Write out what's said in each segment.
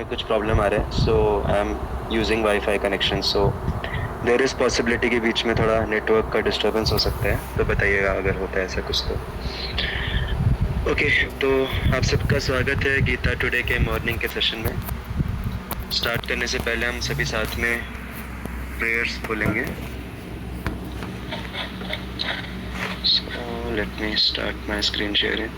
कुछ प्रॉब्लम आ रहा है, so I am using wifi connection, so there is possibility कि बीच में थोड़ा नेटवर्क का डिस्टर्बेंस हो सकता है, तो बताइएगा अगर होता है ऐसा कुछ तो। ओके, तो आप सबका स्वागत है गीता टुडे के मॉर्निंग के सेशन में। स्टार्ट करने से पहले हम सभी साथ में प्रेयर्स बोलेंगे। So let me start my screen sharing.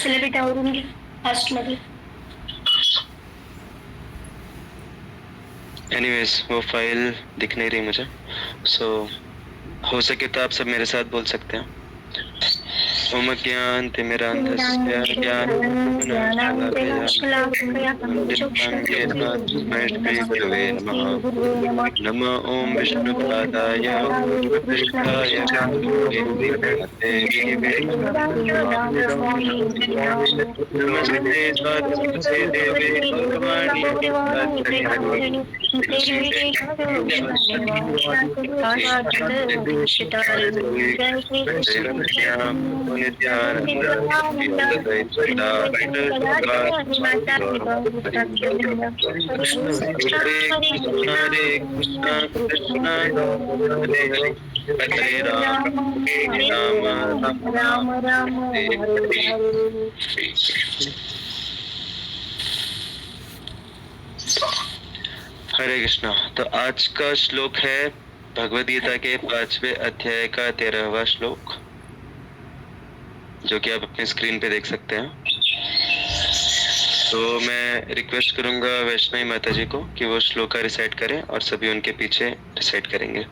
चले बेटा और फर्स्ट में एनीवेज वो फाइल दिख नहीं रही मुझे, सो हो सके तो आप सब मेरे साथ बोल सकते हैं। ओम ज्ञान तिमिरान्धस्य ज्ञानञ्जनशलाकया नमः ओम विष्णुपादाय कृष्णाय नमस्ते स्वाति देवे भगवानी हरे कृष्णा कृष्णा हरे राम राम राम हरे कृष्णा। तो आज का श्लोक है भगवद गीता के 5वें अध्याय का 13वां श्लोक, जो कि आप अपने स्क्रीन पे देख सकते हैं। तो मैं रिक्वेस्ट करूंगा वैष्णवी माता जी को कि वो श्लोका रिसाइट करें और सभी उनके पीछे रिसाइट करेंगे।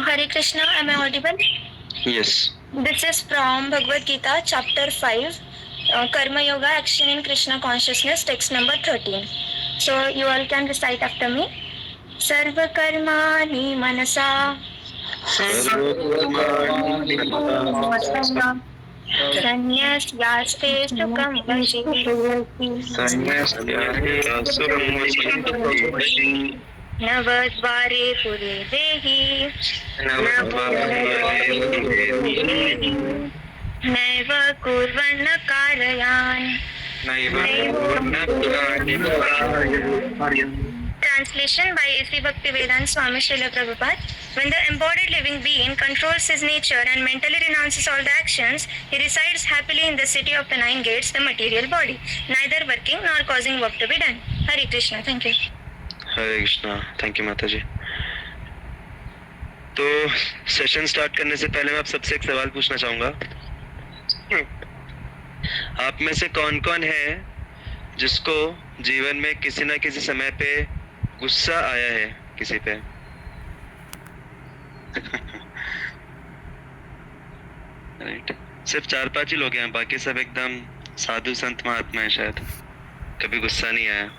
हरे Krishna, am I audible? Yes. This is from Bhagavad Gita, chapter 5, Karma Yoga, Action in Krishna Consciousness, text number 13. So you all can recite after me. Sarva karmani manasa Sanyasyaste sukam vashi Navadvare pure dehi Naiva kurvanna karayan Translation by A.C. Bhaktivedanta Swami Srila Prabhupada. When the embodied living being controls his nature and mentally renounces all the actions, he resides happily in the city of the 9 gates, the material body, neither working nor causing work to be done. Hare Krishna. Thank you. Hare Krishna. Thank you माता जी। तो session start करने से पहले मैं आप सबसे एक सवाल पूछना चाहूंगा। आप में से कौन कौन है जिसको जीवन में किसी न किसी समय पे गुस्सा आया है किसी पे? राइट, सिर्फ 4-5 ही लोग हैं, बाकी सब एकदम साधु संत महात्मा है। शायद कभी गुस्सा नहीं आया।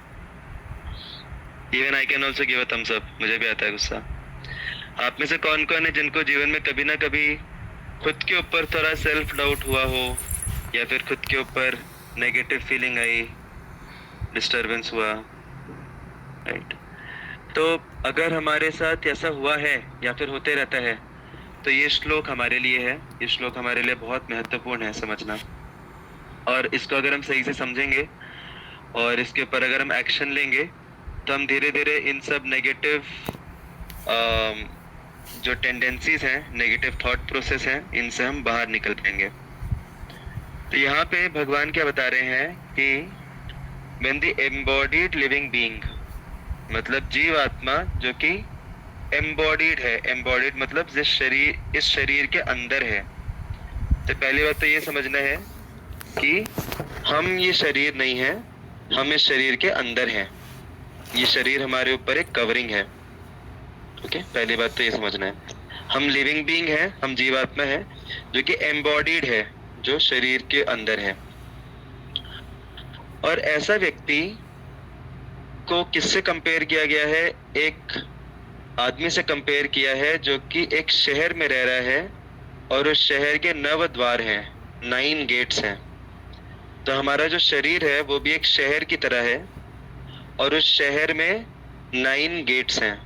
Even I can also give a thumbs up, मुझे भी आता है गुस्सा। आप में से कौन कौन है जिनको जीवन में कभी ना कभी खुद के ऊपर थोड़ा सेल्फ डाउट हुआ हो, या फिर खुद के ऊपर नेगेटिव फीलिंग आई, डिस्टर्बेंस हुआ? राइट, तो अगर हमारे साथ ऐसा हुआ है या फिर होते रहता है, तो ये श्लोक हमारे लिए है। ये श्लोक हमारे लिए बहुत महत्वपूर्ण है समझना, और इसको अगर हम सही से समझेंगे और इसके ऊपर अगर हम एक्शन लेंगे, तो हम धीरे धीरे इन सब नेगेटिव जो टेंडेंसीज हैं, नेगेटिव थॉट प्रोसेस हैं, इनसे हम बाहर निकल पाएंगे। तो यहाँ पे भगवान क्या बता रहे हैं कि when the embodied living being, मतलब जीव आत्मा जो कि embodied है, embodied मतलब इस शरीर के अंदर है। तो पहली बात तो ये समझना है कि हम ये शरीर नहीं है, हम इस शरीर के अंदर हैं। ये शरीर हमारे ऊपर एक कवरिंग है। ओके, पहली बात तो ये समझना है, हम लिविंग बीइंग है, हम जीवात्मा है जो कि एम्बॉडीड है, जो शरीर के अंदर है। और ऐसा व्यक्ति को किससे कंपेयर किया गया है? एक आदमी से कंपेयर किया है जो कि एक शहर में रह रहा है और उस शहर के 9 द्वार हैं, 9 गेट्स हैं। तो हमारा जो शरीर है वो भी एक शहर की तरह है और उस शहर में 9 गेट्स हैं।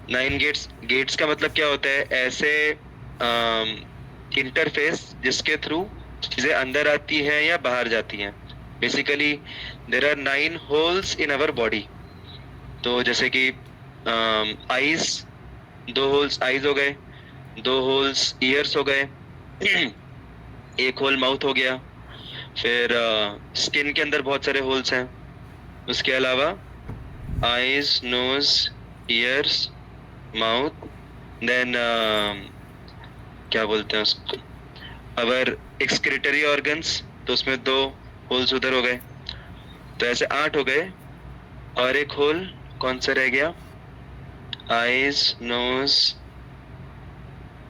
9 गेट्स का मतलब क्या होता है? ऐसे इंटरफेस जिसके थ्रू चीजें अंदर आती हैं या बाहर जाती हैं। Basically there are 9 holes in our body. तो जैसे कि आईज, 2 होल्स आईज हो गए, 2 होल्स ईयर्स हो गए, एक होल माउथ हो गया। फिर स्किन के अंदर बहुत सारे होल्स हैं। उसके अलावा eyes, nose, ears, mouth, then क्या बोलते हैं उसको, अवर एक्सक्रीटरी ऑर्गन्स, तो उसमें 2 होल्स उधर हो गए। तो ऐसे 8 हो गए और एक होल कौन सा रह गया? Eyes, nose,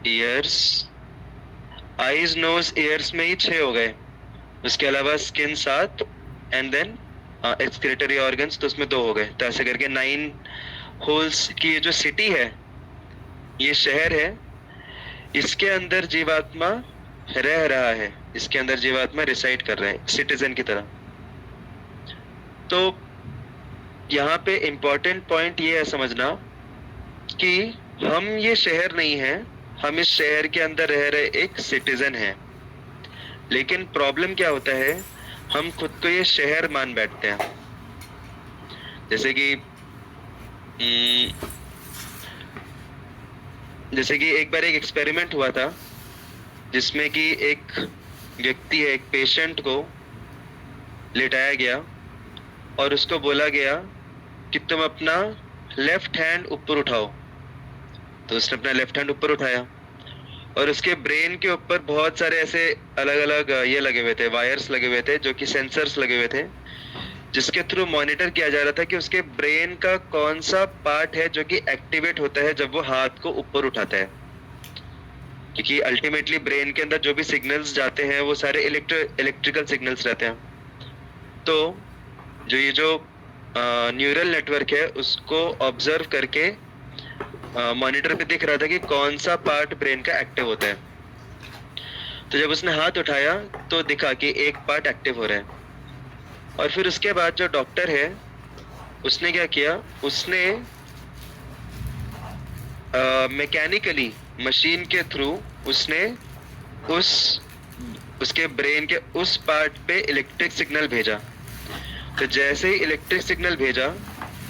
ears, eyes, nose, ears में ही 6 हो गए। उसके अलावा skin 7 and then excretory organs, तो उसमें 2 हो गए। तो ऐसे करके 9 होल्स की ये जो सिटी है, ये शहर है, इसके अंदर जीवात्मा रह रहा है, इसके अंदर जीवात्मा रिसाइड कर रहा है सिटीजन की तरह। तो यहाँ पे इम्पोर्टेंट पॉइंट ये है समझना कि हम ये शहर नहीं है, हम इस शहर के अंदर रह रहे एक सिटीजन हैं। लेकिन प्रॉब्लम क्या होता है, हम खुद को ये शहर मान बैठते हैं। जैसे कि एक बार एक एक्सपेरिमेंट हुआ था जिसमें कि एक व्यक्ति है, एक पेशेंट को लेटाया गया और उसको बोला गया कि तुम अपना लेफ्ट हैंड ऊपर उठाओ। तो उसने अपना लेफ्ट हैंड ऊपर उठाया और उसके ब्रेन के ऊपर बहुत सारे ऐसे अलग अलग ये लगे हुए थे, वायर्स लगे हुए थे, जो कि सेंसर्स लगे हुए थे, जिसके थ्रू मॉनिटर किया जा रहा था कि उसके ब्रेन का कौन सा पार्ट है जो कि एक्टिवेट होता है जब वो हाथ को ऊपर उठाता है। क्योंकि अल्टीमेटली ब्रेन के अंदर जो भी सिग्नल्स जाते हैं वो सारे इलेक्ट्रिकल सिग्नल्स रहते हैं। तो जो न्यूरल नेटवर्क है उसको ऑब्जर्व करके मॉनिटर पे दिख रहा था कि कौन सा पार्ट ब्रेन का एक्टिव होता है। तो जब उसने हाथ उठाया तो दिखा कि एक पार्ट एक्टिव हो रहा है। और फिर उसके बाद जो डॉक्टर है उसने क्या किया, उसने मैकेनिकली मशीन के थ्रू उसने उसके ब्रेन के उस पार्ट पे इलेक्ट्रिक सिग्नल भेजा। तो जैसे ही इलेक्ट्रिक सिग्नल भेजा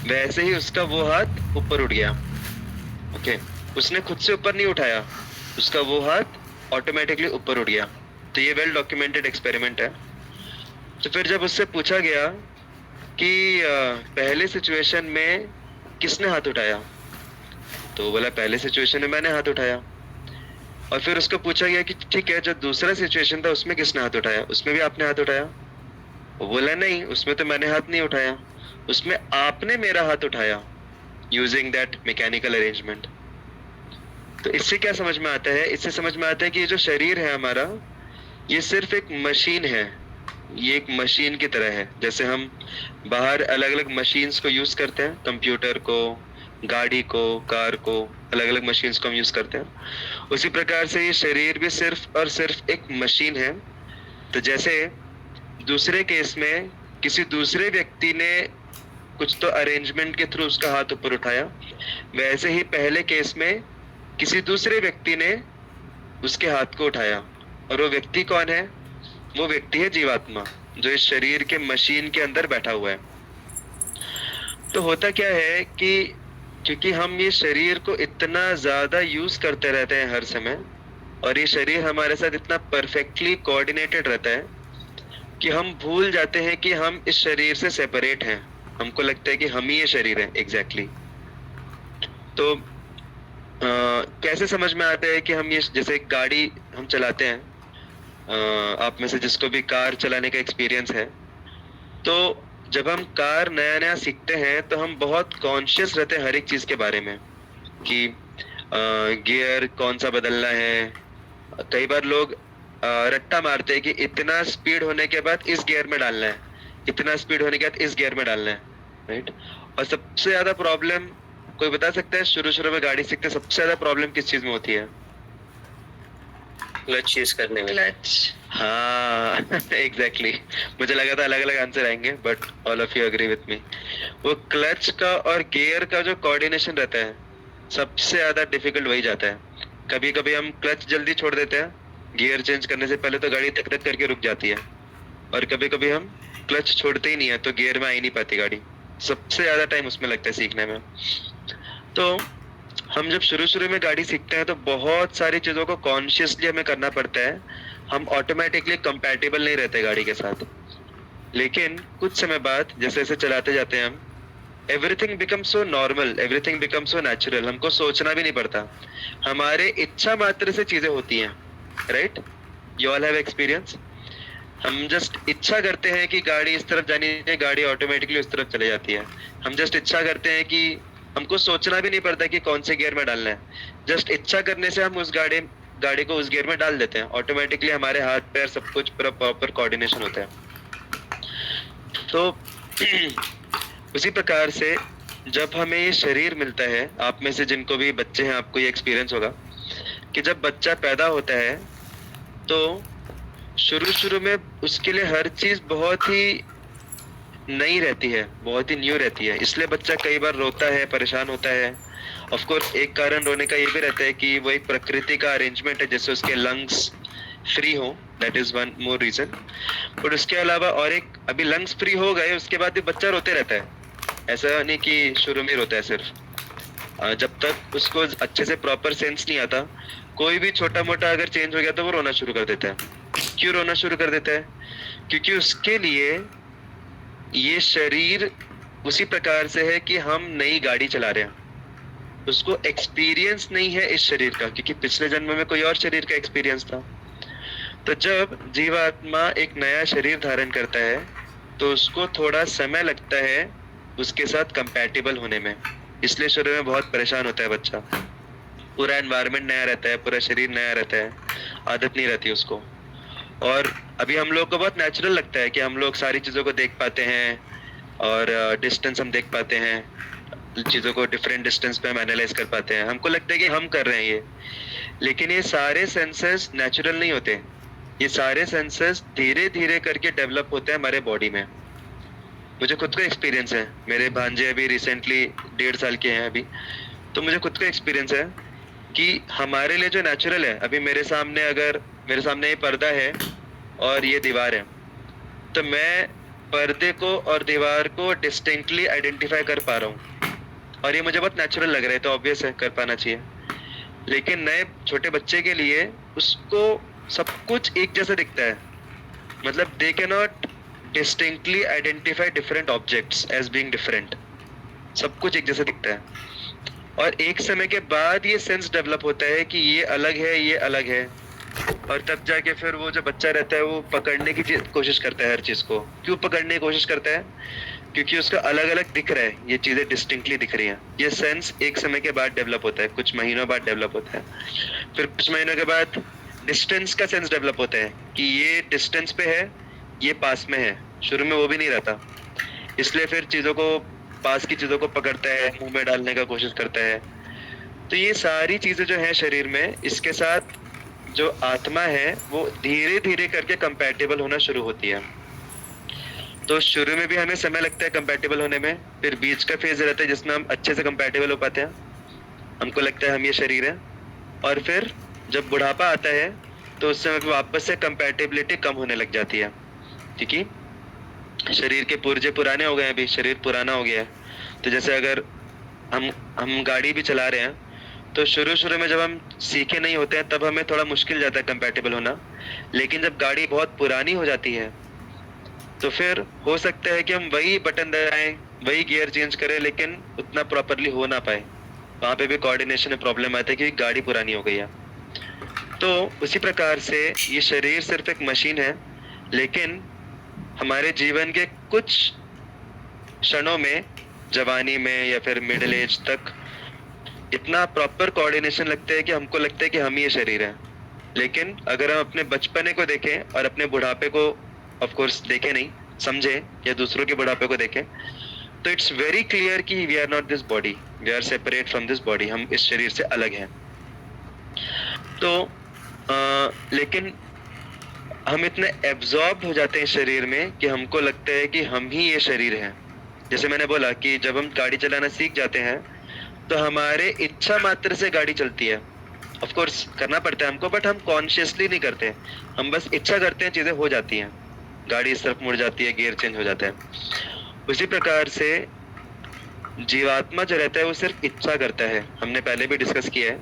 वैसे ही उसका वो हाथ ऊपर उठ गया। ओके, उसने खुद से ऊपर नहीं उठाया, उसका वो हाथ ऑटोमेटिकली ऊपर उठ गया। तो ये वेल डॉक्यूमेंटेड एक्सपेरिमेंट है। तो फिर जब उससे पूछा गया कि पहले सिचुएशन में किसने हाथ उठाया, तो वो बोला पहले सिचुएशन में मैंने हाथ उठाया। और फिर उसको पूछा गया कि ठीक है, जो दूसरा सिचुएशन था उसमें किसने हाथ उठाया, उसमें भी आपने हाथ उठाया? वो बोला नहीं, उसमें तो मैंने हाथ नहीं उठाया, उसमें आपने मेरा हाथ उठाया यूजिंग दैट मैकेनिकल अरेंजमेंट। तो इससे क्या समझ में आता है? इससे समझ में आता है कि ये जो शरीर है हमारा, ये सिर्फ एक मशीन है। ये एक मशीन की तरह है। जैसे हम बाहर अलग अलग मशीन्स को यूज करते हैं, कंप्यूटर को, गाड़ी को, कार को, अलग अलग मशीन्स को हम यूज करते हैं, उसी प्रकार से ये शरीर भी सिर्फ और सिर्फ एक मशीन है। तो जैसे दूसरे केस में किसी दूसरे व्यक्ति ने कुछ तो अरेंजमेंट के थ्रू उसका हाथ ऊपर उठाया, वैसे ही पहले केस में किसी दूसरे व्यक्ति ने उसके हाथ को उठाया। और वो व्यक्ति कौन है? वो व्यक्ति है जीवात्मा, जो इस शरीर के मशीन के अंदर बैठा हुआ है। तो होता क्या है कि क्योंकि हम ये शरीर को इतना ज्यादा यूज करते रहते हैं हर समय, और ये शरीर हमारे साथ इतना परफेक्टली कोऑर्डिनेटेड रहता है कि हम भूल जाते हैं कि हम इस शरीर से सेपरेट हैं। हमको लगता है कि हम ही ये शरीर है एग्जैक्टली। तो कैसे समझ में आता है कि हम ये, जैसे गाड़ी हम चलाते हैं, आप में से जिसको भी कार चलाने का एक्सपीरियंस है, तो जब हम कार नया नया सीखते हैं तो हम बहुत कॉन्शियस रहते हैं हर एक चीज के बारे में कि गियर कौन सा बदलना है। कई बार लोग रट्टा मारते हैं कि इतना स्पीड होने के बाद इस गियर में डालना है, इतना स्पीड होने के बाद इस गियर में डालना है। राइट। और सबसे ज्यादा प्रॉब्लम कोई बता सकता है शुरू शुरू में गाड़ी सीखते सबसे ज्यादा प्रॉब्लम किस चीज में होती है? क्लच यूज करने में। क्लच। हाँ एग्जैक्टली मुझे लगा था अलग अलग आंसर आएंगे, but all of you agree with me. वो क्लच का और गियर का जो कोऑर्डिनेशन रहता है सबसे ज्यादा डिफिकल्ट वही जाता है। कभी कभी हम क्लच जल्दी छोड़ देते हैं, गियर चेंज करने से पहले तो गाड़ी धक धक करके रुक जाती है, और कभी कभी हम क्लच छोड़ते ही नहीं है तो गियर में आ ही नहीं पाती गाड़ी। सबसे ज्यादा टाइम उसमें लगता है सीखने में। तो हम जब शुरू शुरू में गाड़ी सीखते हैं तो बहुत सारी चीजों को कॉन्शियसली हमें करना पड़ता है। हम ऑटोमेटिकली कंपैटिबल नहीं रहते गाड़ी के साथ, लेकिन कुछ समय बाद जैसे जैसे चलाते जाते हैं हम, everything become so normal, everything become so natural. हमको सोचना भी नहीं पड़ता, हमारे इच्छा मात्र से चीजें होती हैं। Right, you all have experience. हम जस्ट इच्छा करते हैं कि गाड़ी इस तरफ जानी है, गाड़ी ऑटोमेटिकली उस तरफ चले जाती है। हम जस्ट इच्छा करते हैं कि हमको सोचना भी नहीं पड़ता कि कौन से गियर में डालना है, जस्ट इच्छा करने से हम उस गाड़ी को उस गियर में डाल देते हैं। ऑटोमेटिकली हमारे हाथ पैर सब कुछ पूरा प्रॉपर कोऑर्डिनेशन होता है। तो उसी प्रकार से जब हमें ये शरीर मिलता है, आप में से जिनको भी बच्चे हैं आपको ये एक्सपीरियंस होगा कि जब बच्चा पैदा होता है तो शुरू शुरू में उसके लिए हर चीज बहुत ही नई रहती है, बहुत ही न्यू रहती है। इसलिए बच्चा कई बार रोता है, परेशान होता है। ऑफ कोर्स एक कारण रोने का ये भी रहता है कि वो एक प्रकृति का अरेंजमेंट है जिससे उसके लंग्स फ्री हो, that is one more reason. But उसके अलावा और एक, अभी लंग्स फ्री हो गए उसके बाद भी बच्चा रोते रहता है। ऐसा नहीं कि शुरू में रोता है सिर्फ, जब तक उसको अच्छे से प्रॉपर सेंस नहीं आता, कोई भी छोटा मोटा अगर चेंज हो गया तो वो रोना शुरू कर देता है। क्यों रोना शुरू कर देता है? क्योंकि उसके लिए ये शरीर उसी प्रकार से है कि हम नई गाड़ी चला रहे हैं, उसको एक्सपीरियंस नहीं है इस शरीर का, क्योंकि पिछले जन्म में कोई और शरीर का एक्सपीरियंस था। तो जब जीवात्मा एक नया शरीर धारण करता है तो उसको थोड़ा समय लगता है उसके साथ कंपैटिबल होने में। इसलिए शुरू में बहुत परेशान होता है बच्चा, पूरा एनवायरनमेंट नया रहता है, पूरा शरीर नया रहता है, आदत नहीं रहती उसको। और अभी हम लोग को बहुत नेचुरल लगता है कि हम लोग सारी चीज़ों को देख पाते हैं और डिस्टेंस हम देख पाते हैं, चीज़ों को डिफरेंट डिस्टेंस पे हम एनालाइज कर पाते हैं। हमको लगता है कि हम कर रहे हैं ये, लेकिन ये सारे सेंसेस नेचुरल नहीं होते। ये सारे सेंसेस धीरे धीरे करके डेवलप होते हैं हमारे बॉडी में। मुझे खुद का एक्सपीरियंस है, मेरे भांजे अभी रिसेंटली 1.5 साल के हैं अभी, तो मुझे खुद का एक्सपीरियंस है कि हमारे लिए जो नेचुरल है, अभी मेरे सामने ये पर्दा है और ये दीवार है, तो मैं पर्दे को और दीवार को डिस्टिंक्टली आइडेंटिफाई कर पा रहा हूँ और ये मुझे बहुत नेचुरल लग रहा है, तो ऑब्वियस है कर पाना चाहिए। लेकिन नए छोटे बच्चे के लिए उसको सब कुछ एक जैसा दिखता है, मतलब they can not distinctly identify different objects as being different. सब कुछ एक जैसा दिखता है और एक समय के बाद ये सेंस डेवलप होता है कि ये अलग है, ये अलग है, और तब जाके फिर वो जो बच्चा रहता है वो पकड़ने की कोशिश करता है हर चीज को। क्यों पकड़ने की कोशिश करता है? क्योंकि उसका अलग अलग दिख रहा है, ये चीजें डिस्टिंक्टली दिख रही हैं। ये सेंस एक समय के बाद डेवलप होता है, कुछ महीनों बाद डेवलप होता है। फिर कुछ महीनों के बाद डिस्टेंस का सेंस डेवलप होता है कि ये डिस्टेंस पे है, ये पास में है। शुरू में वो भी नहीं रहता, इसलिए फिर चीजों को, पास की चीजों को पकड़ता है, मुंह में डालने का कोशिश करता है। तो ये सारी चीजें जो है शरीर में, इसके साथ जो आत्मा है वो धीरे धीरे करके कंपैटिबल होना शुरू होती है। तो शुरू में भी हमें समय लगता है कंपैटिबल होने में, फिर बीच का फेज रहता है जिसमें हम अच्छे से कंपैटिबल हो पाते हैं, हमको लगता है हम ये शरीर है। और फिर जब बुढ़ापा आता है तो उस समय वापस से कंपैटिबिलिटी कम होने लग जाती है, क्योंकि शरीर के पुर्जे पुराने हो गए हैं, अभी शरीर पुराना हो गया है। तो जैसे अगर हम गाड़ी भी चला रहे हैं तो शुरू शुरू में जब हम सीखे नहीं होते हैं तब हमें थोड़ा मुश्किल जाता है कंपैटिबल होना, लेकिन जब गाड़ी बहुत पुरानी हो जाती है तो फिर हो सकता है कि हम वही बटन दबाएं, वही गियर चेंज करें, लेकिन उतना प्रॉपरली हो ना पाए। वहाँ पे भी कोऑर्डिनेशन में प्रॉब्लम आता है क्योंकि गाड़ी पुरानी हो गई है। तो उसी प्रकार से ये शरीर सिर्फ एक मशीन है, लेकिन हमारे जीवन के कुछ क्षणों में, जवानी में या फिर मिडिल एज तक, इतना प्रॉपर कोऑर्डिनेशन लगता है कि हमको लगता है कि हम ये शरीर है। लेकिन अगर हम अपने बचपने को देखें और अपने बुढ़ापे को ऑफ कोर्स देखें नहीं, समझें, या दूसरों के बुढ़ापे को देखें, तो इट्स वेरी क्लियर कि we are not this body, we are separate from this body, हम इस शरीर से अलग हैं। तो लेकिन हम इतने एब्जॉर्ब हो जाते हैं शरीर में कि हमको लगता है कि हम ही ये शरीर हैं। जैसे मैंने बोला कि जब हम गाड़ी चलाना सीख जाते हैं तो हमारे इच्छा मात्र से गाड़ी चलती है। ऑफ कोर्स करना पड़ता है हमको, बट हम कॉन्शियसली नहीं करते, हम बस इच्छा करते हैं, चीजें हो जाती हैं, गाड़ी इस तरफ मुड़ जाती है, गियर चेंज हो जाता है। उसी प्रकार से जीवात्मा जो रहता है वो सिर्फ इच्छा करता है। हमने पहले भी डिस्कस किया है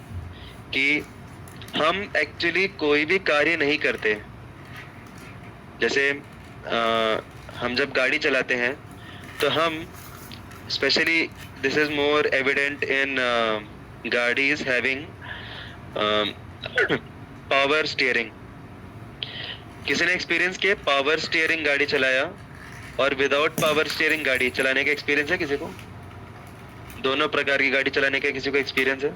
कि हम एक्चुअली कोई भी कार्य नहीं करते। जैसे हम जब गाड़ी चलाते हैं तो हम specially this is more evident in गाड़ीज हैविंग पावर स्टीयरिंग। किसी ने एक्सपीरियंस किया पावर स्टीयरिंग गाड़ी चलाया और विदाउट पावर स्टीयरिंग गाड़ी चलाने का एक्सपीरियंस है किसी को? दोनों प्रकार की गाड़ी चलाने का किसी को एक्सपीरियंस है?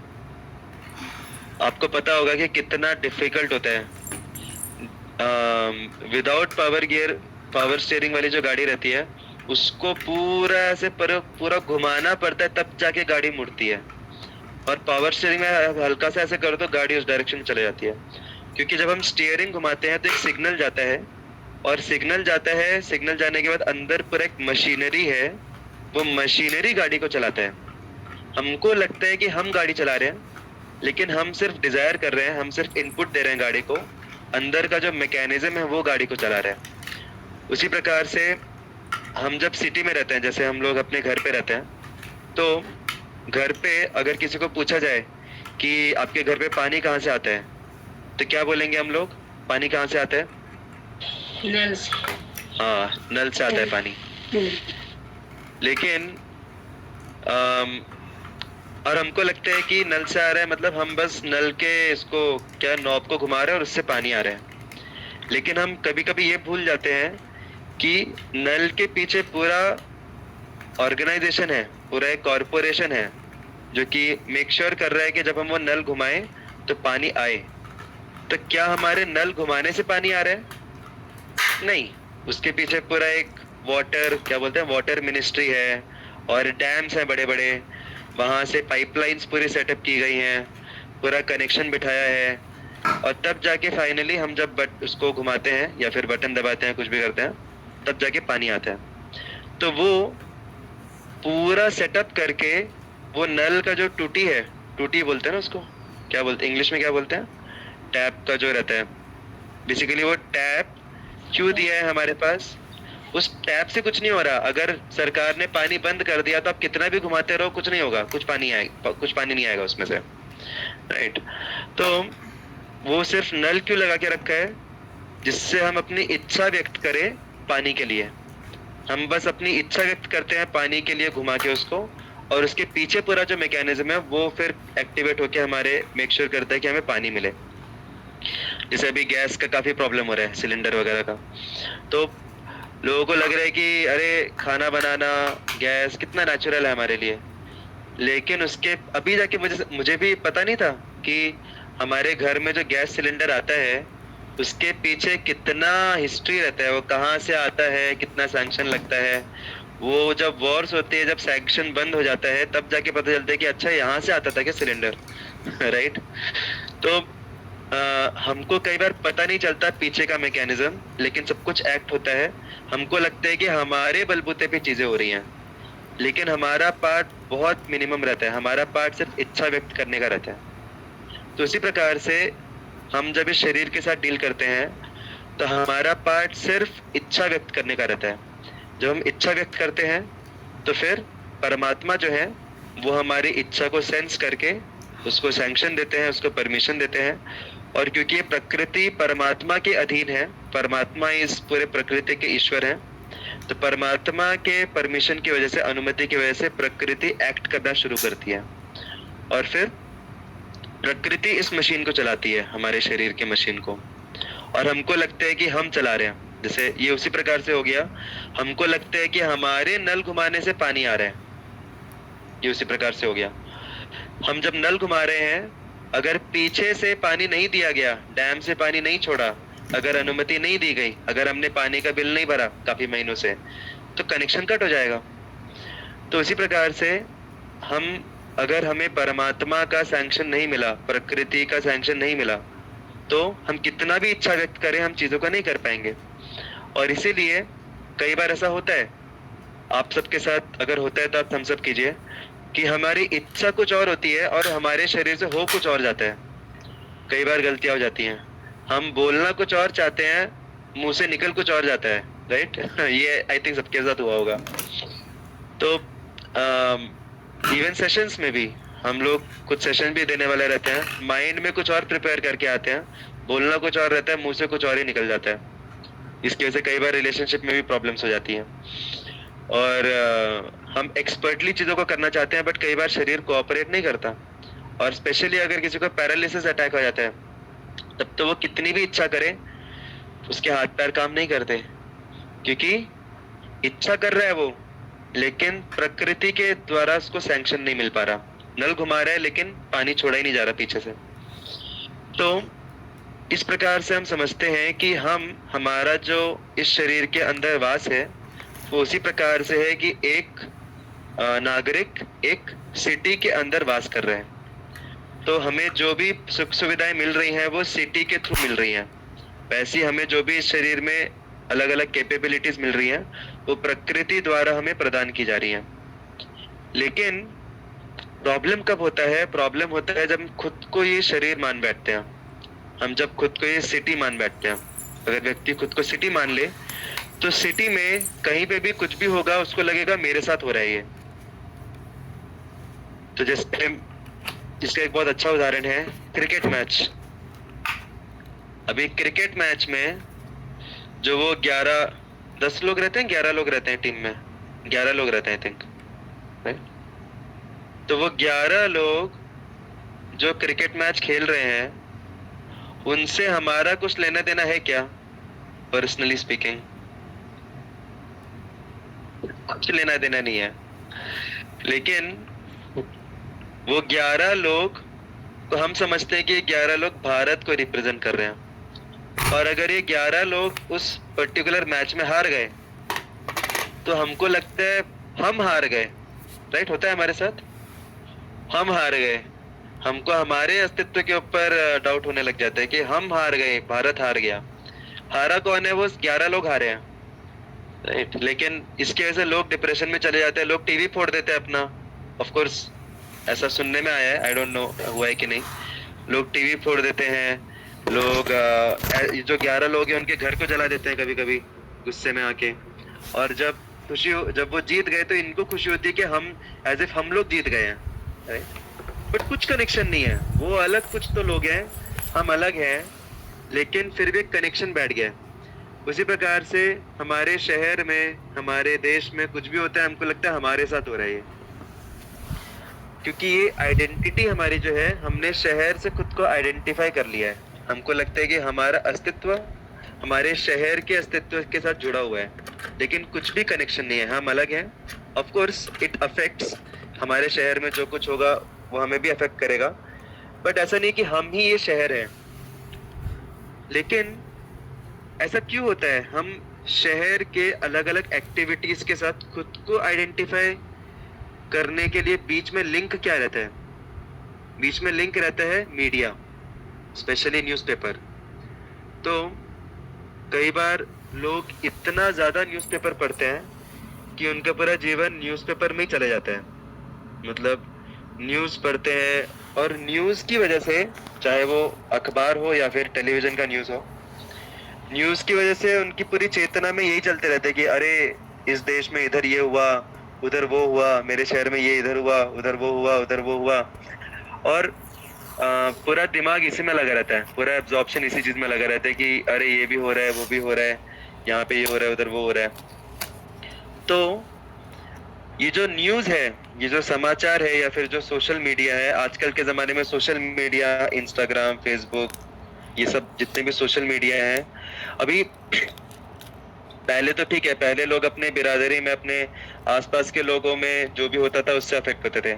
आपको पता होगा कि कितना डिफिकल्ट होता है। Without power gear, power steering वाली जो गाड़ी रहती है उसको पूरा ऐसे पूरा घुमाना पड़ता है तब जाके गाड़ी मुड़ती है, और पावर स्टीयरिंग में हल्का सा ऐसे करो तो गाड़ी उस डायरेक्शन में चले जाती है। क्योंकि जब हम स्टीयरिंग घुमाते हैं तो एक सिग्नल जाता है, और सिग्नल जाता है, सिग्नल जाने के बाद अंदर पूरा एक मशीनरी है, वो मशीनरी गाड़ी को चलाता है। हमको लगता है कि हम गाड़ी चला रहे हैं, लेकिन हम सिर्फ डिजायर कर रहे हैं, हम सिर्फ इनपुट दे रहे हैं गाड़ी को, अंदर का जो मैकेनिज्म है वो गाड़ी को चला रहा है। उसी प्रकार से हम जब सिटी में रहते हैं, जैसे हम लोग अपने घर पे रहते हैं, तो घर पे अगर किसी को पूछा जाए कि आपके घर पे पानी कहाँ से आता है, तो क्या बोलेंगे हम लोग? पानी कहाँ से आता है? नल से। हाँ, नल से आता है पानी। लेकिन और हमको लगता है कि नल से आ रहा है, मतलब हम बस नल के इसको क्या नॉब को घुमा रहे हैं और उससे पानी आ रहा है। लेकिन हम कभी कभी ये भूल जाते हैं कि नल के पीछे पूरा ऑर्गेनाइजेशन है, पूरा एक कॉरपोरेशन है जो कि मेक श्योर कर रहा है कि जब हम वो नल घुमाएं तो पानी आए। तो क्या हमारे नल घुमाने से पानी आ रहा है? नहीं, उसके पीछे पूरा एक वाटर, क्या बोलते हैं, वाटर मिनिस्ट्री है, और डैम्स हैं बड़े बड़े, वहां से पाइपलाइंस पूरी सेटअप की गई हैं, पूरा कनेक्शन बिठाया है, और तब जाके फाइनली हम जब उसको घुमाते हैं या फिर बटन दबाते हैं, कुछ भी करते हैं, तब जाके पानी आता है। तो वो पूरा सेटअप करके वो नल का जो टूटी है, टूटी बोलते हैं ना उसको, क्या बोलते हैं इंग्लिश में, क्या बोलते हैं, टैप का जो रहता है, बेसिकली वो टैप क्यों दिया है हमारे पास? उस टैप से कुछ नहीं हो रहा। अगर सरकार ने पानी बंद कर दिया तो आप कितना भी घुमाते रहो कुछ नहीं होगा, कुछ पानी नहीं आएगा उसमें से, राइट? तो वो सिर्फ नल क्यों लगा के रखा है? जिससे हम अपनी इच्छा व्यक्त करें पानी के लिए। हम बस अपनी इच्छा व्यक्त करते हैं पानी के लिए घुमा के उसको, और उसके पीछे पूरा जो मैकेनिज्म है वो फिर एक्टिवेट होके हमारे मेक श्योर करता है कि हमें पानी मिले। जैसे अभी गैस का काफी प्रॉब्लम हो रहा है, सिलेंडर वगैरह का, तो लोगों को लग रहा है कि अरे खाना बनाना गैस कितना नेचुरल है हमारे लिए, लेकिन उसके अभी जाके मुझे भी पता नहीं था कि हमारे घर में जो गैस सिलेंडर आता है उसके पीछे कितना हिस्ट्री रहता है, वो कहाँ से आता है, कितना सैंक्शन लगता है। वो जब वॉर्स होती है, जब सैंक्शन बंद हो जाता है, तब जाके पता चलता है कि अच्छा यहाँ से आता था क्या सिलेंडर, राइट? तो हमको कई बार पता नहीं चलता पीछे का मैकेनिज्म, लेकिन सब कुछ एक्ट होता है। हमको लगता है कि हमारे बलबूते पे चीजें हो रही हैं, लेकिन हमारा पार्ट बहुत मिनिमम रहता है, हमारा पार्ट सिर्फ इच्छा व्यक्त करने का रहता है। तो इसी प्रकार से हम जब इस शरीर के साथ डील करते हैं तो हमारा पार्ट सिर्फ इच्छा व्यक्त करने का रहता है। जब हम इच्छा व्यक्त करते हैं तो फिर परमात्मा जो है वो हमारी इच्छा को सेंस करके उसको सैंक्शन देते हैं, उसको परमिशन देते हैं। और क्योंकि ये प्रकृति परमात्मा के अधीन है, परमात्मा इस पूरे प्रकृति के ईश्वर हैं, तो परमात्मा के परमिशन की वजह से, अनुमति की वजह से प्रकृति एक्ट करना शुरू करती है, और फिर प्रकृति इस मशीन को चलाती है, हमारे शरीर के मशीन को, और हमको लगता है कि हम चला रहे हैं। जैसे ये उसी प्रकार से हो गया, हमको लगता है कि हमारे नल घुमाने से पानी आ रहा है, ये उसी प्रकार से हो गया। हम जब नल घुमा रहे हैं, अगर पीछे से पानी नहीं दिया गया, डैम से पानी नहीं छोड़ा, अगर अनुमति नहीं दी गई, अगर हमने पानी का बिल नहीं भरा काफी महीनों से, तो कनेक्शन कट हो जाएगा, तो उसी प्रकार से अगर हमें परमात्मा का सैंक्शन नहीं मिला, प्रकृति का सैंक्शन नहीं मिला, तो हम कितना भी इच्छा व्यक्त करें हम चीजों का नहीं कर पाएंगे। और इसीलिए कई बार ऐसा होता है, आप सबके साथ अगर होता है तो आप थम्स अप कीजिए, कि हमारी इच्छा कुछ और होती है और हमारे शरीर से हो कुछ और जाता है। कई बार गलतियां हो जाती हैं, हम बोलना कुछ और चाहते हैं, मुंह से निकल कुछ और जाता है, राइट। ये आई थिंक सबके साथ हुआ होगा। तो इवन सेशंस में भी हम लोग कुछ सेशन भी देने वाले रहते हैं, माइंड में कुछ और प्रिपेयर करके आते हैं, बोलना कुछ और रहता है, मुंह से कुछ और ही निकल जाता है। इसकी वजह से कई बार रिलेशनशिप में भी प्रॉब्लम्स हो जाती हैं। और हम एक्सपर्टली चीज़ों को करना चाहते हैं, बट कई बार शरीर कोऑपरेट नहीं करता। और स्पेशली अगर किसी को पैरालिसिस अटैक हो जाता है, तब तो वो कितनी भी इच्छा करे, उसके हाथ पैर काम नहीं करते, क्योंकि इच्छा कर रहा है वो, लेकिन प्रकृति के द्वारा उसको सैंक्शन नहीं मिल पा रहा। नल घुमा रहा है लेकिन पानी छोड़ा ही नहीं जा रहा पीछे से। तो इस प्रकार से हम समझते हैं कि हमारा जो इस शरीर के अंदर वास है वो उसी प्रकार से है कि एक नागरिक एक सिटी के अंदर वास कर रहे हैं। तो हमें जो भी सुख सुविधाएं मिल रही हैं वो सिटी के थ्रू मिल रही हैं। वैसे ही हमें जो भी इस शरीर में अलग अलग कैपेबिलिटीज मिल रही हैं वो प्रकृति द्वारा हमें प्रदान की जा रही हैं। लेकिन प्रॉब्लम कब होता है? प्रॉब्लम होता है जब खुद को ये शरीर मान बैठते हैं, हम जब खुद को ये सिटी मान बैठते हैं। अगर व्यक्ति खुद को सिटी मान ले तो सिटी में कहीं पे भी कुछ भी होगा उसको लगेगा मेरे साथ हो रहा है ये। तो जैसे इसका एक बहुत अच्छा उदाहरण है क्रिकेट मैच। अभी क्रिकेट मैच में जो वो 10 लोग रहते हैं, 11 लोग रहते हैं टीम में, 11 लोग रहते हैं आई थिंक, राइट। तो वो 11 लोग जो क्रिकेट मैच खेल रहे हैं उनसे हमारा कुछ लेना देना है क्या? पर्सनली स्पीकिंग कुछ लेना देना नहीं है। लेकिन वो 11 लोग तो हम समझते हैं कि 11 लोग भारत को रिप्रेजेंट कर रहे हैं। और अगर ये 11 लोग उस पर्टिकुलर मैच में हार गए तो हमको लगता है हम हार गए, राइट। होता है हमारे साथ, हम हार गए, हमको हमारे अस्तित्व के ऊपर डाउट होने लग जाता है कि हम हार गए, भारत हार गया। हारा कौन है? वो 11 लोग हारे हैं, राइट। लेकिन इसकी वजह से लोग डिप्रेशन में चले जाते हैं, लोग टीवी फोड़ देते हैं अपना। ऑफ कोर्स ऐसा सुनने में आया है, आई डोंट नो हुआ है कि नहीं। लोग टीवी फोड़ देते हैं, लोग जो 11 लोग हैं उनके घर को जला देते हैं कभी कभी गुस्से में आके। और जब वो जीत गए तो इनको खुशी होती है कि हम एज इफ हम लोग जीत गए हैं, राइट। बट कुछ कनेक्शन नहीं है, वो अलग कुछ तो लोग हैं, हम अलग हैं, लेकिन फिर भी एक कनेक्शन बैठ गया है। उसी प्रकार से हमारे शहर में, हमारे देश में कुछ भी होता है हमको लगता है हमारे साथ हो रहा है ये, क्योंकि ये आइडेंटिटी हमारी जो है, हमने शहर से खुद को आइडेंटिफाई कर लिया है। हमको लगता है कि हमारा अस्तित्व हमारे शहर के अस्तित्व के साथ जुड़ा हुआ है, लेकिन कुछ भी कनेक्शन नहीं है, हम अलग हैं। ऑफ कोर्स इट अफेक्ट्स, हमारे शहर में जो कुछ होगा वो हमें भी अफेक्ट करेगा, बट ऐसा नहीं कि हम ही ये शहर हैं। लेकिन ऐसा क्यों होता है? हम शहर के अलग अलग एक्टिविटीज के साथ खुद को आइडेंटिफाई करने के लिए बीच में लिंक क्या रहता है? बीच में लिंक रहता है मीडिया, स्पेशली न्यूज़पेपर। तो कई बार लोग इतना ज्यादा न्यूज़पेपर पढ़ते हैं कि उनका पूरा जीवन न्यूज़पेपर में ही चला जाता है। मतलब न्यूज़ पढ़ते हैं, और न्यूज़ की वजह से, चाहे वो अखबार हो या फिर टेलीविजन का न्यूज़ हो, न्यूज़ की वजह से उनकी पूरी चेतना में यही चलते रहते हैं कि अरे इस देश में इधर ये हुआ, उधर वो हुआ, मेरे शहर में ये इधर हुआ, उधर वो हुआ, उधर वो हुआ। और पूरा दिमाग इसी में लगा रहता है, पूरा एब्जॉर्प्शन इसी चीज़ में लगा रहता है कि अरे ये भी हो रहा है, वो भी हो रहा है, यहाँ पे ये हो रहा है, उधर वो हो रहा है। तो ये जो न्यूज़ है, ये जो समाचार है, या फिर जो सोशल मीडिया है, आजकल के ज़माने में सोशल मीडिया, इंस्टाग्राम, फेसबुक, ये सब जितने भी सोशल मीडिया हैं, अभी पहले तो ठीक है, पहले लोग अपने बिरादरी में, अपने आसपास के लोगों में जो भी होता था उससे अफेक्ट होते थे।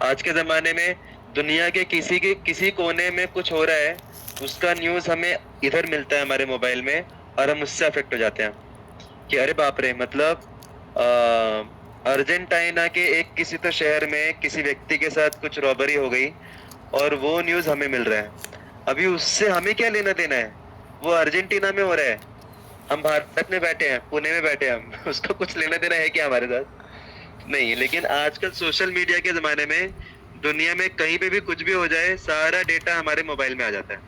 आज के ज़माने में दुनिया के किसी कोने में कुछ हो रहा है, उसका न्यूज़ हमें इधर मिलता है हमारे मोबाइल में, और हम उससे अफेक्ट हो जाते हैं कि अरे बाप रे, मतलब अर्जेंटीना के एक किसी तो शहर में किसी व्यक्ति के साथ कुछ रॉबरी हो गई और वो न्यूज़ हमें मिल रहा है। अभी उससे हमें क्या लेना देना है? वो अर्जेंटीना में हो रहा है, हम भारत में बैठे हैं, पुणे में बैठे हैं, हम उसको कुछ लेना देना है क्या हमारे साथ? नहीं। लेकिन आजकल सोशल मीडिया के ज़माने में दुनिया में कहीं पे भी कुछ भी हो जाए, सारा डेटा हमारे मोबाइल में आ जाता है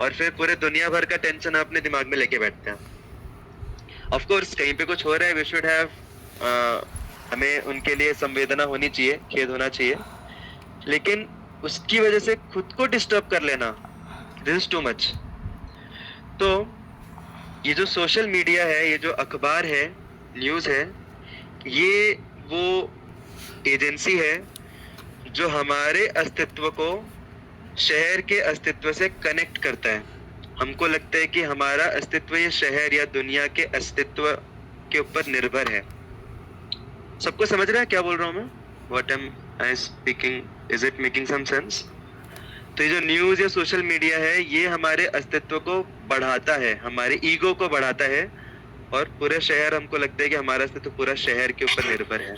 और फिर पूरे दुनिया भर का टेंशन हम अपने दिमाग में लेके बैठते हैं। ऑफ कोर्स कहीं पे कुछ हो रहा है, वी शुड हैव, हमें उनके लिए संवेदना होनी चाहिए, खेद होना चाहिए, लेकिन उसकी वजह से खुद को डिस्टर्ब कर लेना, दिस इज टू मच। तो ये जो सोशल मीडिया है, ये जो अखबार है, न्यूज़ है, ये वो एजेंसी है जो हमारे अस्तित्व को शहर के अस्तित्व से कनेक्ट करता है। हमको लगता है कि हमारा अस्तित्व ये शहर या दुनिया के अस्तित्व के ऊपर निर्भर है। सबको समझ रहा है क्या बोल रहा हूँ मैं? What am I speaking? Is it making some sense? तो ये जो न्यूज़ या सोशल मीडिया है, ये हमारे अस्तित्व को बढ़ाता है, हमारे ईगो को बढ़ाता है और पूरे शहर, हमको लगता है कि हमारा अस्तित्व पूरा शहर के ऊपर निर्भर है।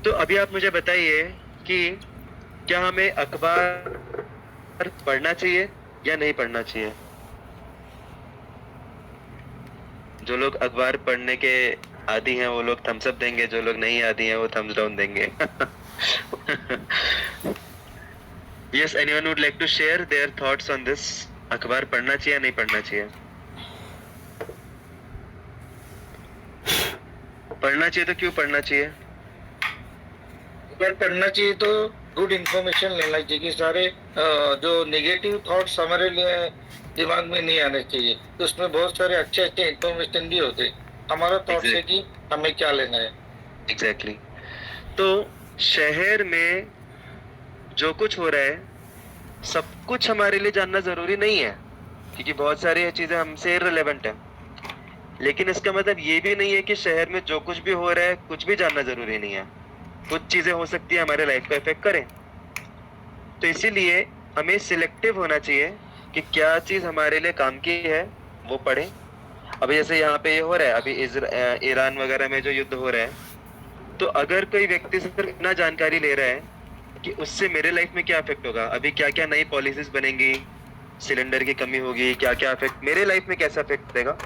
तो अभी आप मुझे बताइए कि क्या हमें अखबार पढ़ना चाहिए या नहीं पढ़ना चाहिए? जो लोग अखबार पढ़ने के आदी हैं वो लोग थम्स अप देंगे, जो लोग नहीं आदी हैं वो थम्स डाउन देंगे। Yes, anyone would like to share their thoughts on this? अखबार पढ़ना चाहिए या नहीं पढ़ना चाहिए? पढ़ना चाहिए तो क्यों पढ़ना चाहिए? अगर पढ़ना चाहिए तो गुड इंफॉर्मेशन लेना चाहिए कि सारे जो नेगेटिव थॉट्स हमारे लिए दिमाग में नहीं आने चाहिए। तो उसमें बहुत सारे अच्छे अच्छे इंफॉर्मेशन भी होते। हमारा थॉट है कि हमें क्या लेना है। एग्जैक्टली। तो शहर में जो कुछ हो रहा है, सब कुछ हमारे लिए जानना जरूरी नहीं है, क्योंकि बहुत सारी चीजें हमसे इररिलेवेंट है। लेकिन इसका मतलब ये भी नहीं है कि शहर में जो कुछ भी हो रहा है कुछ भी जानना जरूरी नहीं है। कुछ चीजें हो सकती है हमारे लाइफ को इफेक्ट करें। तो इसीलिए हमें सिलेक्टिव होना चाहिए कि क्या चीज हमारे लिए काम की है वो पढ़ें। अभी जैसे यहाँ पे ये हो रहा है, अभी ईरान वगैरह में जो युद्ध हो रहा है, तो अगर कोई व्यक्ति से सिर्फ इतना जानकारी ले रहा है कि उससे मेरे लाइफ में क्या इफेक्ट होगा, अभी क्या क्या नई पॉलिसीज बनेंगी, सिलेंडर की कमी होगी, क्या क्या इफेक्ट मेरे लाइफ में कैसा इफेक्ट देगा,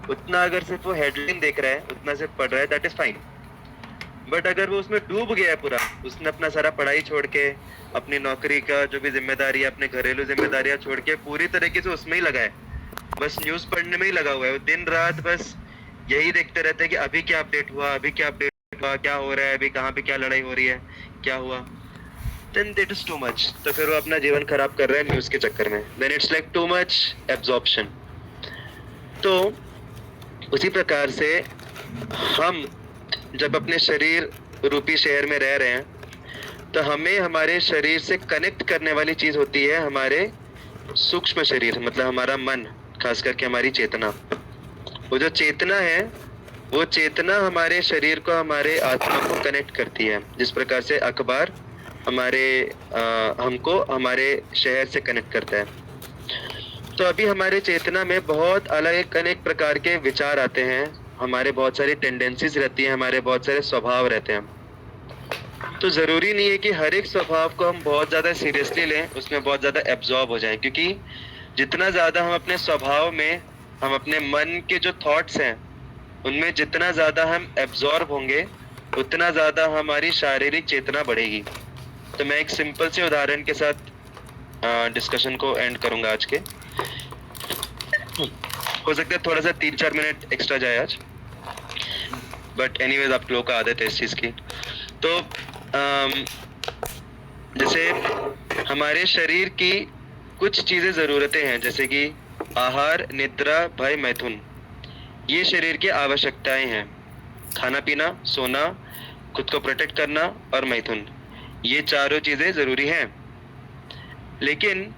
उतना अगर सिर्फ वो हेडलाइन देख रहा है, उतना सिर्फ पढ़ रहा है, दैट इज फाइन। बट अगर वो उसमें डूब गया है पूरा, उसने अपना सारा पढ़ाई छोड़ के, अपनी नौकरी का जो भी जिम्मेदारी है, अपने घरेलू जिम्मेदारियां छोड़ के पूरी तरीके से उसमें ही लगा है, बस न्यूज पढ़ने में ही लगा हुआ है, वो दिन रात बस यही देखते रहते हैं कि अभी क्या अपडेट हुआ, अभी क्या अपडेट हुआ, क्या हो रहा है, अभी कहाँ पे क्या लड़ाई हो रही है, क्या हुआ, then that is too much। तो फिर वो अपना जीवन खराब कर रहा है न्यूज के चक्कर में, then it's like too much absorption। तो उसी प्रकार से हम जब अपने शरीर रूपी शहर में रह रहे हैं, तो हमें हमारे शरीर से कनेक्ट करने वाली चीज होती है हमारे सूक्ष्म शरीर, मतलब हमारा मन, खास करके हमारी चेतना। वो जो चेतना है, वो चेतना हमारे शरीर को, हमारे आत्मा को कनेक्ट करती है, जिस प्रकार से अखबार हमको हमारे शहर से कनेक्ट करता है। तो अभी हमारे चेतना में बहुत अलग अनेक प्रकार के विचार आते हैं, हमारे बहुत सारी टेंडेंसीज रहती हैं, हमारे बहुत सारे स्वभाव रहते हैं। तो ज़रूरी नहीं है कि हर एक स्वभाव को हम बहुत ज़्यादा सीरियसली लें, उसमें बहुत ज़्यादा एब्जॉर्ब हो जाएं, क्योंकि जितना ज़्यादा हम अपने स्वभाव में, हम अपने मन के जो थॉट्स हैं उनमें जितना ज़्यादा हम एब्जॉर्ब होंगे, उतना ज़्यादा हमारी शारीरिक चेतना बढ़ेगी। तो मैं एक सिंपल से उदाहरण के साथ डिस्कशन को एंड करूंगा आज के। हो सकता है थोड़ा सा 3-4 मिनट एक्स्ट्रा जाए आज, बट एनीवेज आप लोगों का आदत है इस चीज़ की। तो जैसे हमारे शरीर की कुछ चीज़ें ज़रूरतें हैं, जैसे कि आहार, निद्रा, भय, मैथुन, ये शरीर की आवश्यकताएं हैं। खाना पीना, सोना, खुद को प्रोटेक्ट करना और मैथुन, ये चारों चीज़ें ज़रूरी हैं। लेकिन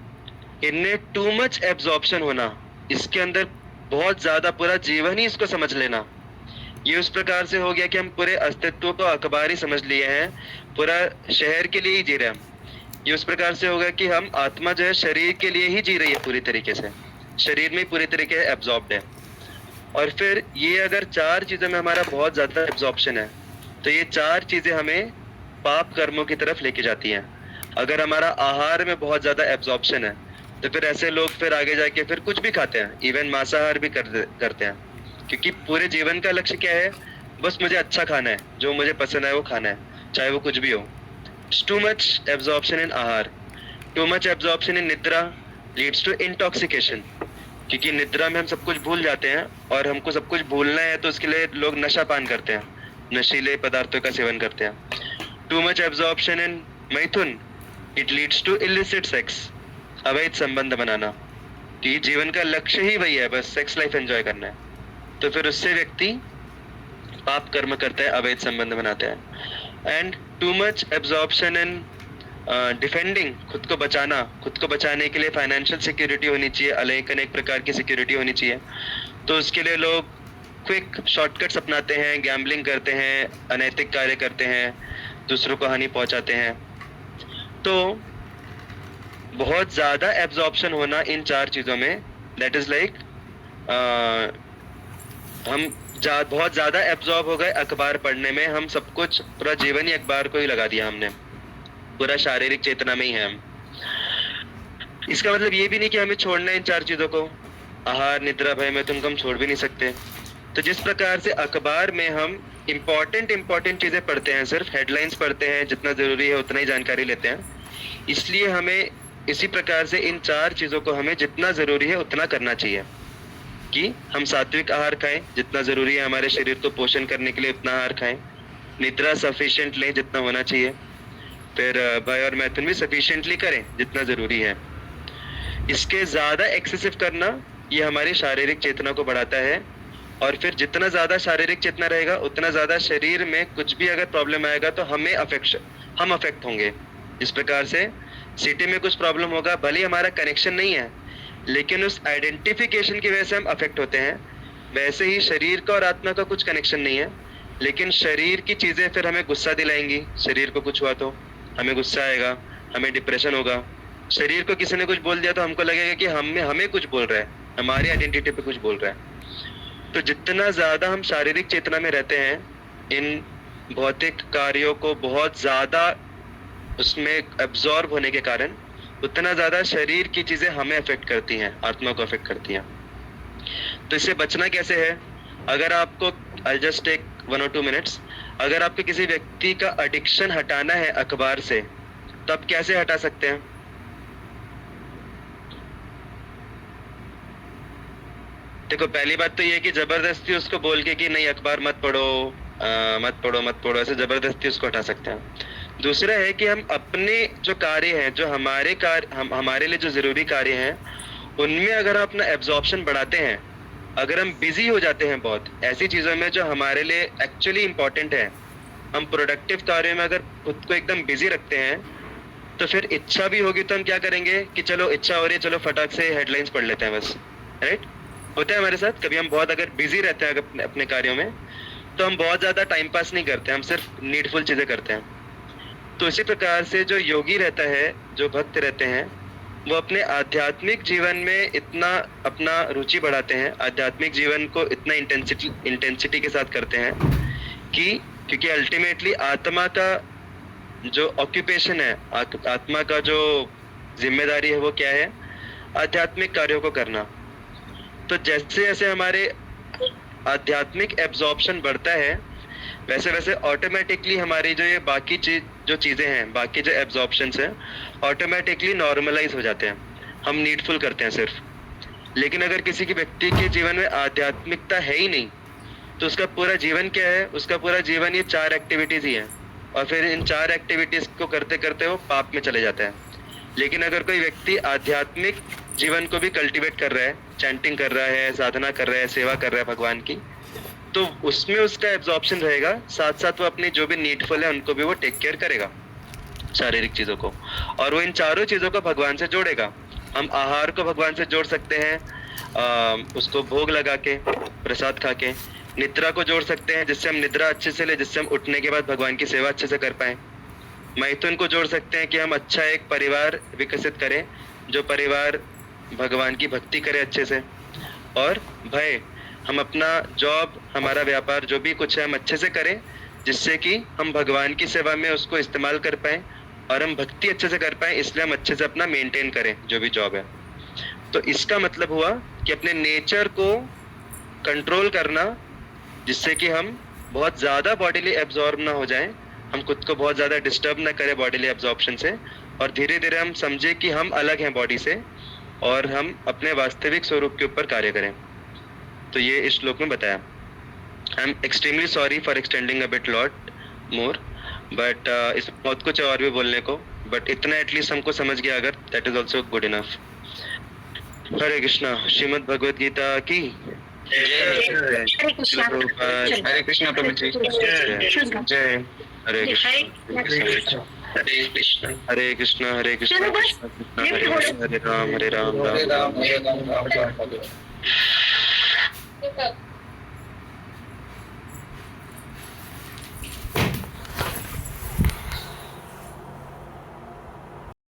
इनमें टू मच एब्जॉर्प्शन होना, इसके अंदर बहुत ज़्यादा पूरा जीवन ही इसको समझ लेना, ये उस प्रकार से हो गया कि हम पूरे अस्तित्व को अखबार ही समझ लिए हैं, पूरा शहर के लिए ही जी रहे हैं हम। ये उस प्रकार से होगा कि हम आत्मा जो है शरीर के लिए ही जी रही है, पूरी तरीके से शरीर में पूरी तरीके से एब्जॉर्ब्ड है। और फिर ये अगर 4 चीजों में हमारा बहुत ज्यादा एब्जॉर्प्शन है तो ये 4 चीजें हमें पाप कर्मों की तरफ लेके जाती हैं। अगर हमारा आहार में बहुत ज्यादा एब्जॉर्प्शन है तो फिर ऐसे लोग फिर आगे जाके फिर कुछ भी खाते हैं, इवन मांसाहार भी करते हैं, क्योंकि पूरे जीवन का लक्ष्य क्या है? बस मुझे अच्छा खाना है, जो मुझे पसंद है वो खाना है, चाहे वो कुछ भी हो। टू मच एब्जॉर्प्शन इन आहार, टू मच एब्जॉर्प्शन इन निद्रा लीड्स टू इंटॉक्सिकेशन, क्योंकि निद्रा में हम सब कुछ भूल जाते हैं और हमको सब कुछ भूलना है तो उसके लिए लोग नशा पान करते हैं, नशीले पदार्थों का सेवन करते हैं। टू मच एब्जॉर्प्शन इन मैथुन, it leads to illicit sex, अवैध संबंध बनाना, कि जीवन का लक्ष्य ही वही है, बस सेक्स लाइफ एंजॉय करना है, तो फिर उससे व्यक्ति पाप कर्म करता है, अवैध संबंध बनाता है। And too much absorption in defending, खुद को बचाना, खुद को बचाने के लिए फाइनेंशियल सिक्योरिटी होनी चाहिए, अनेक प्रकार की सिक्योरिटी होनी चाहिए, तो उसके लिए लोग क्विक शॉर्टकट्स अपनाते हैं, गैम्बलिंग करते हैं, अनैतिक कार्य करते हैं, दूसरों को हानि पहुंचाते हैं। तो बहुत ज्यादा एब्जॉर्प्शन होना इन 4 चीजों में, दैट इज लाइक हम बहुत ज्यादा एब्जॉर्ब हो गए अखबार पढ़ने में, हम सब कुछ पूरा जीवन ही अखबार को ही लगा दिया हमने, पूरा शारीरिक चेतना में ही है हम। इसका मतलब ये भी नहीं कि हमें छोड़ना है इन 4 चीजों को, आहार निद्रा भय में तुमको हम छोड़ भी नहीं सकते। तो जिस प्रकार से अखबार में हम इम्पोर्टेंट चीजें पढ़ते हैं, सिर्फ हेडलाइंस पढ़ते हैं, जितना जरूरी है उतना ही जानकारी लेते हैं, इसलिए हमें इसी प्रकार से इन 4 चीजों को हमें जितना जरूरी है उतना करना चाहिए, कि हम सात्विक आहार खाएं, जितना जरूरी है हमारे शरीर को पोषण करने के लिए उतना आहार खाएं, निद्रा सफिशिएंट लें जितना होना चाहिए, फिर भय और मैथुन भी सफिशिएंटली करें जितना जरूरी है। इसके ज्यादा एक्सेसिव करना ये हमारी शारीरिक चेतना को बढ़ाता है, और फिर जितना ज्यादा शारीरिक चेतना रहेगा उतना ज्यादा शरीर में कुछ भी अगर प्रॉब्लम आएगा तो हम अफेक्ट होंगे। इस प्रकार से सिटी में कुछ प्रॉब्लम होगा, भले ही हमारा कनेक्शन नहीं है, लेकिन उस आइडेंटिफिकेशन की वजह से हम अफेक्ट होते हैं। वैसे ही शरीर का और आत्मा का कुछ कनेक्शन नहीं है, लेकिन शरीर की चीजें फिर हमें गुस्सा दिलाएंगी। शरीर को कुछ हुआ तो हमें गुस्सा आएगा, हमें डिप्रेशन होगा। शरीर को किसी ने कुछ बोल दिया तो हमको लगेगा कि हमें कुछ बोल रहा है, हमारी आइडेंटिटी पे कुछ बोल रहा है। तो जितना ज्यादा हम शारीरिक चेतना में रहते हैं, इन भौतिक कार्यों को बहुत ज्यादा उसमें एब्जॉर्ब होने के कारण, उतना ज्यादा शरीर की चीजें हमें अफेक्ट करती हैं, आत्मा को अफेक्ट करती हैं। तो इससे बचना कैसे है? अगर आपको I just take 1 or 2 minutes, अगर आपको किसी व्यक्ति का एडिक्शन हटाना है अखबार से, तो आप कैसे हटा सकते हैं? देखो, पहली बात तो ये है कि जबरदस्ती उसको बोल के कि नहीं अखबार मत पढ़ो, ऐसे जबरदस्ती उसको हटा सकते हैं। दूसरा है कि हम अपने जो कार्य हैं, जो हमारे लिए जो जरूरी कार्य हैं, उनमें अगर हम अपना एब्जॉर्प्शन बढ़ाते हैं, अगर हम बिजी हो जाते हैं बहुत ऐसी चीजों में जो हमारे लिए एक्चुअली इंपॉर्टेंट है, हम प्रोडक्टिव कार्य में अगर खुद को एकदम बिजी रखते हैं, तो फिर इच्छा भी होगी तो हम क्या करेंगे कि चलो इच्छा हो रही है, चलो फटाक से हेडलाइंस पढ़ लेते हैं बस, राइट? होता है हमारे साथ। कभी हम बहुत अगर बिजी रहते हैं अपने कार्यों में, तो हम बहुत ज्यादा टाइम पास नहीं करते, हम सिर्फ नीडफुल चीजें करते हैं। तो इसी प्रकार से जो योगी रहता है, जो भक्त रहते हैं, वो अपने आध्यात्मिक जीवन में इतना अपना रुचि बढ़ाते हैं, आध्यात्मिक जीवन को इतना इंटेंसिटी के साथ करते हैं कि क्योंकि अल्टीमेटली आत्मा का जो ऑक्यूपेशन है, आत्मा का जो जिम्मेदारी है, वो क्या है? आध्यात्मिक कार्यों को करना। तो जैसे जैसे हमारे आध्यात्मिक एब्जॉर्प्शन बढ़ता है, वैसे वैसे ऑटोमेटिकली हमारी जो ये बाकी चीजें हैं, बाकी जो एब्जॉर्प्शंस हैं, ऑटोमेटिकली नॉर्मलाइज हो जाते हैं, हम नीडफुल करते हैं सिर्फ। लेकिन अगर किसी की व्यक्ति के जीवन में आध्यात्मिकता है ही नहीं, तो उसका पूरा जीवन क्या है? उसका पूरा जीवन ये 4 एक्टिविटीज ही है, और फिर इन 4 एक्टिविटीज को करते करते वो पाप में चले जाता है। लेकिन अगर कोई व्यक्ति आध्यात्मिक जीवन को भी कल्टीवेट कर रहा है, चैंटिंग कर रहा है, साधना कर रहा है, सेवा कर रहा है भगवान की, तो उसमें उसका एब्जॉर्प्शन रहेगा, साथ साथ वो अपनी जो भी नीडफुल है उनको भी वो टेक केयर करेगा, शारीरिक चीजों को, और वो इन चारों चीजों को भगवान से जोड़ेगा। हम आहार को भगवान से जोड़ सकते हैं, उसको भोग लगा के, प्रसाद खा के। निद्रा को जोड़ सकते हैं, जिससे हम निद्रा अच्छे से ले, जिससे हम उठने के बाद भगवान की सेवा अच्छे से कर पाए। मैथुन को जोड़ सकते हैं कि हम अच्छा एक परिवार विकसित करें, जो परिवार भगवान की भक्ति करे अच्छे से। और भय हम अपना जॉब, हमारा व्यापार, जो भी कुछ है हम अच्छे से करें, जिससे कि हम भगवान की सेवा में उसको इस्तेमाल कर पाएं और हम भक्ति अच्छे से कर पाएं, इसलिए हम अच्छे से अपना मेंटेन करें जो भी जॉब है। तो इसका मतलब हुआ कि अपने नेचर को कंट्रोल करना, जिससे कि हम बहुत ज़्यादा बॉडीली एब्जॉर्ब ना हो जाएं, हम खुद को बहुत ज़्यादा डिस्टर्ब ना करें बॉडीली एब्जॉर्प्शन से, और धीरे धीरे हम समझे कि हम अलग हैं बॉडी से और हम अपने वास्तविक स्वरूप के ऊपर कार्य करें। तो ये इस श्लोक में बताया। I am extremely sorry for extending a bit lot more, but इसमें बहुत कुछ है और भी बोलने को, बट इतना एटलीस्ट हमको समझ गया अगर, that is also good enough. Hare Krishna. Shrimad Bhagavad Gita की हरे कृष्णा। हरे कृष्णा प्रभु जी जय। हरे कृष्णा हरे कृष्ण हरे कृष्णा हरे कृष्णा कृष्ण कृष्ण हरे हरे, हरे राम राम हरे राम राम हरे राम राम राम हरे हरे।